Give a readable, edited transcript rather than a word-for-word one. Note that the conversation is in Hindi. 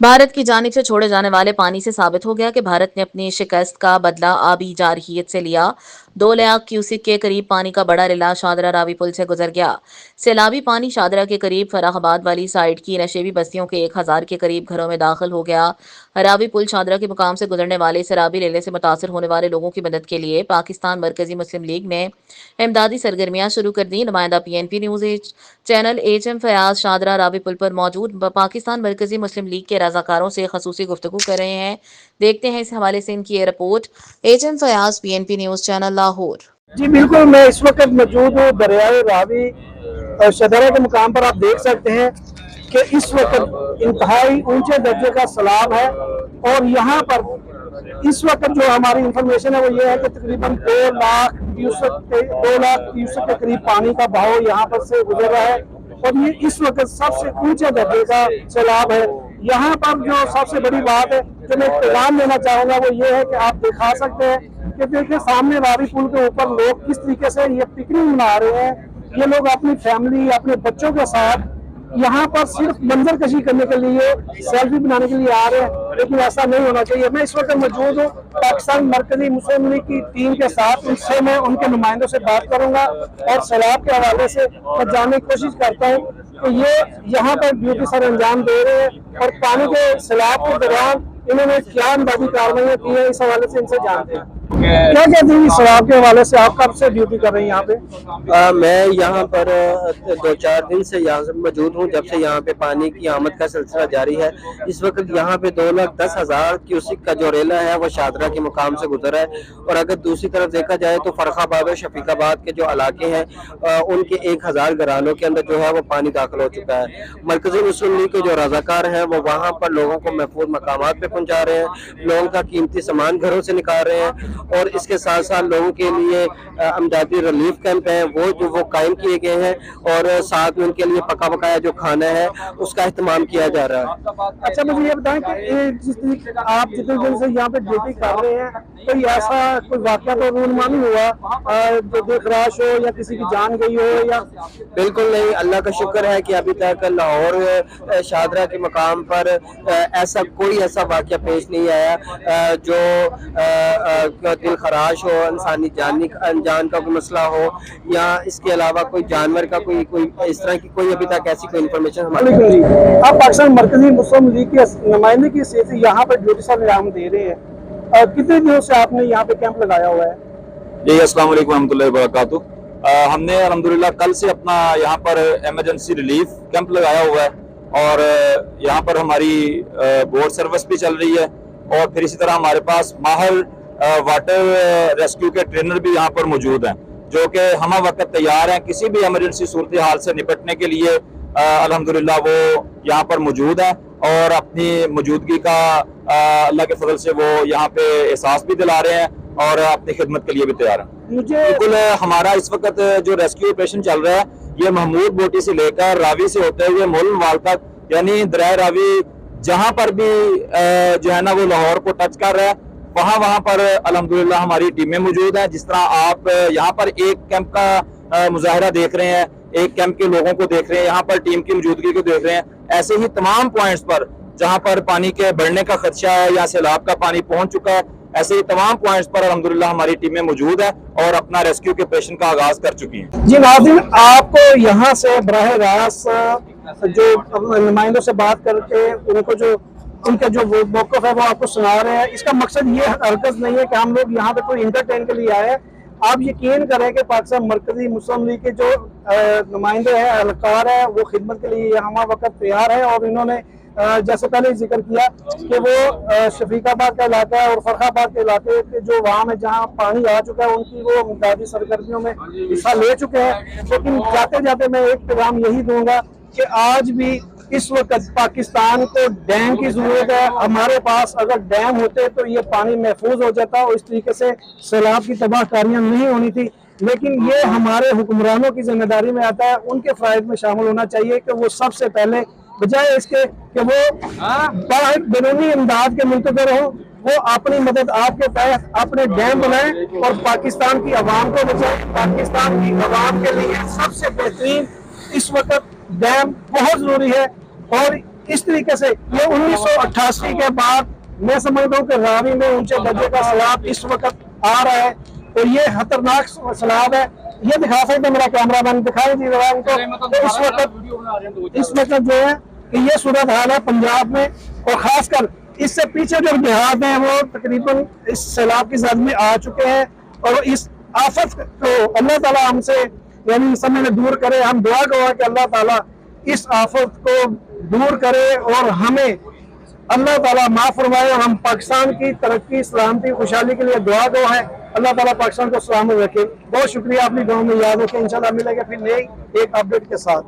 भारत की जानिब से छोड़े जाने वाले पानी से साबित हो गया कि भारत ने अपनी शिकस्त का बदला आबी जारहियत से लिया। 2 लाख क्यूसिक के करीब पानी का बड़ा रिला शादरा रावी पुल से गुजर गया। सैलाबी पानी शादरा के करीब फराहाबाद वाली साइड की नशेबी बस्तियों के 1000 के करीब घरों में दाखिल हो गया। रावी पुल शादरा के मुकाम से गुजरने वाले सैलाबी रेले से मुतासर होने वाले लोगों की मदद के लिए पाकिस्तान मरकजी मुस्लिम लीग ने इमदादी सरगर्मियां शुरू कर दी। नुमाइंदा PNP news channel HM Fayaz Shahdara Ravi पुल पर मौजूद पाकिस्तान मरकजी मुस्लिम लीग के रजाकारों से खसूसी गुफ्तगू कर रहे हैं। देखते हैं इस हवाले से इनकी ये report. HM Fayaz, PNP news channel, Lahore. जी बिल्कुल, मैं इस वक्त मौजूद हूँ दरियाए रावी शदरा के मुकाम पर। आप देख सकते हैं कि इस वक्त इंतहाई ऊंचे दर्जे का सैलाब है और यहाँ पर इस वक्त जो हमारी इंफॉर्मेशन है वो ये है कि तकरीबन 2 लाख क्यूसेक के करीब पानी का बहाव यहाँ पर से गुजर रहा है और ये इस वक्त सबसे ऊंचे दर्जे का सैलाब है। यहाँ पर जो सबसे बड़ी बात है जो मैं पैगाम देना चाहूंगा वो ये है कि आप दिखा सकते हैं कि देखिए सामने रावी पुल के ऊपर लोग किस तरीके से ये पिकनिक मना रहे हैं। ये लोग अपनी फैमिली, अपने बच्चों के साथ यहाँ पर सिर्फ मंजर कशी करने के लिए, सेल्फी बनाने के लिए आ रहे हैं, लेकिन ऐसा नहीं होना चाहिए। मैं इस वक्त मौजूद हूँ पाकिस्तान मरकजी मुस्लिम लीग की टीम के साथ। उनसे मैं उनके नुमाइंदों से बात करूंगा और सैलाब के हवाले से मैं जानने की कोशिश करता हूँ कि ये यहाँ पर ड्यूटी सर अंजाम दे रहे हैं और पानी के सैलाब के दौरान इन्होंने क्या अंदाजी कार्रवाई की है, इस हवाले से इनसे जानते हैं। क्या कहते हैं शराब के हवाले से, आप कब से ड्यूटी कर रहे हैं यहाँ पे? मैं यहाँ पर 2-4 दिन से यहाँ से मौजूद हूँ, जब से यहाँ पे पानी की आमद का सिलसिला जारी है। इस वक्त यहाँ पे 2,10,000 क्यूसिक का जो रेला है वो शादरा के मुकाम से गुजरा है और अगर दूसरी तरफ देखा जाए तो फरखाबाद और शफीकाबाद के जो इलाके हैं उनके 1000 घरानों के अंदर जो है वो पानी दाखिल हो चुका है। मरकजी मुस्लिम लीग के जो रजाकार हैं वो वहाँ पर लोगों को महफूज मकामात पे पहुँचा रहे हैं, लोगों का कीमती सामान घरों से निकाल रहे हैं और इसके साथ साथ लोगों के लिए अमदादी रिलीफ कैंप है वो कायम किए गए हैं और साथ में उनके लिए पका पकाया जो खाना है उसका इस्तेमाल किया जा रहा है। अच्छा, मुझे ये बताएं कि आप जितने दिन से यहाँ पे ड्यूटी कर रहे हैं कोई ऐसा कोई वाकया तो रूनमानी हुआ जो देखराश हो या किसी की जान गई हो? या बिल्कुल नहीं, अल्लाह का शुक्र है कि अभी तक लाहौर शादरा के मकाम पर ऐसा कोई ऐसा वाकया पेश नहीं आया जो दिल खराश हो, इंसानी जान का कोई मसला हो या इसके अलावा कोई जानवर का कोई इस तरह की कोई अभी तक ऐसी कोई इन्फॉर्मेशन हमारे। आप पाकिस्तान मरकजी मुस्लिम लीग के नुमाइंदे की हैसियत से यहाँ पर ड्यूटी सर अंजाम दे रहे हैं, कितने दिनों से आपने यहाँ पे कैंप लगाया हुआ है? जी अस्सलाम वालेकुम रहमतुल्लाहि व बरकातुहू। हमने अल्हम्दुलिल्लाह कल से अपना यहाँ पर इमरजेंसी रिलीफ कैंप लगाया हुआ है और यहाँ पर हमारी बोट सर्विस भी चल रही है और फिर इसी तरह हमारे पास माहिर वाटर रेस्क्यू के ट्रेनर भी यहाँ पर मौजूद हैं जो कि हम वक्त तैयार हैं किसी भी इमरजेंसी सूरत हाल से निपटने के लिए। अल्हम्दुलिल्लाह वो यहाँ पर मौजूद है और अपनी मौजूदगी का अल्लाह के फजल से वो यहाँ पे एहसास भी दिला रहे हैं और अपनी खिदमत के लिए भी तैयार हैं। बिल्कुल, हमारा इस वक्त जो रेस्क्यू ऑपरेशन चल रहा है ये महमूद बोटी से लेकर रावी से होते हुए मोलनवाल तक, यानी दरिया रावी जहाँ पर भी जो है ना वो लाहौर को टच कर रहा है वहाँ पर अल्हम्दुलिल्लाह हमारी टीमें मौजूद हैं। जिस तरह आप यहाँ पर एक कैंप का मुजाहरा देख रहे हैं, एक कैंप के लोगों को देख रहे हैं, यहाँ पर टीम की मौजूदगी को देख रहे हैं, ऐसे ही तमाम पॉइंट्स पर जहाँ पर पानी के बढ़ने का खदशा है या सैलाब का पानी पहुंच चुका है, ऐसे ही तमाम पॉइंट्स पर अल्हम्दुलिल्लाह हमारी टीमें मौजूद है और अपना रेस्क्यू के ऑपरेशन का आगाज कर चुकी हैं। जी नाज़रीन, आपको यहाँ से बराह रास्त जो नुमाइंदों से बात करके उनका जो मौक़िफ़ है वो आपको सुना रहे हैं। इसका मकसद ये हरकत नहीं है कि हम लोग यहाँ पे कोई इंटरटेन के लिए आए हैं। आप यकीन करें कि पाकिस्तान मरकजी मुस्लिम लीग के जो नुमाइंदे हैं, एहलकार है, वो खिदमत के लिए हम वक्त तैयार है और इन्होंने जैसे पहले जिक्र किया कि वो शफीकाबाद का इलाका है और फरखाबाद के इलाके के जो वहाँ में जहाँ पानी आ चुका है उनकी वो इमदादी सरगर्मियों में हिस्सा ले चुके हैं। लेकिन जाते जाते मैं एक पैगाम यही दूंगा कि आज भी इस वक्त पाकिस्तान को डैम की जरूरत है। हमारे पास अगर डैम होते तो ये पानी महफूज हो जाता और इस तरीके से सैलाब की तबाहकारियां नहीं होनी थी। लेकिन ये हमारे हुक्मरानों की जिम्मेदारी में आता है, उनके फ़राइज़ में शामिल होना चाहिए कि वो सबसे पहले बजाय इसके कि वो बैरूनी इमदाद के मुंतज़र हो, वो अपनी मदद आपके तहत अपने डैम बनाए और पाकिस्तान की आवाम को बचाए। पाकिस्तान की आवाम के लिए सबसे बेहतरीन इस वक्त डैम बहुत जरूरी है और इस तरीके से ये 1988 के बाद मैं समझता हूँ कि रावी में ऊंचे दर्जे का सैलाब इस वक्त आ रहा है और ये खतरनाक सैलाब है। ये दिखा सकते मेरा कैमरामैन, दिखाई दी रहा है उनको। तो इस वक्त जो है कि ये सूरत हाल है पंजाब में, और खासकर इससे पीछे जो देहात हैं वो तकरीबन इस सैलाब की जद में आ चुके हैं। और इस आफत को अल्लाह ताला हमसे यानी समय में दूर करे। हम दुआ करो कि अल्लाह ताला इस आफत को दूर करे और हमें अल्लाह ताला माफ फरमाए, और हम पाकिस्तान की तरक्की, सलामती, खुशहाली के लिए दुआ गो है। अल्लाह ताला पाकिस्तान को सलामत रखे। बहुत शुक्रिया, अपनी गाँव में याद रखें। इंशाल्लाह मिलेंगे फिर नई एक अपडेट के साथ।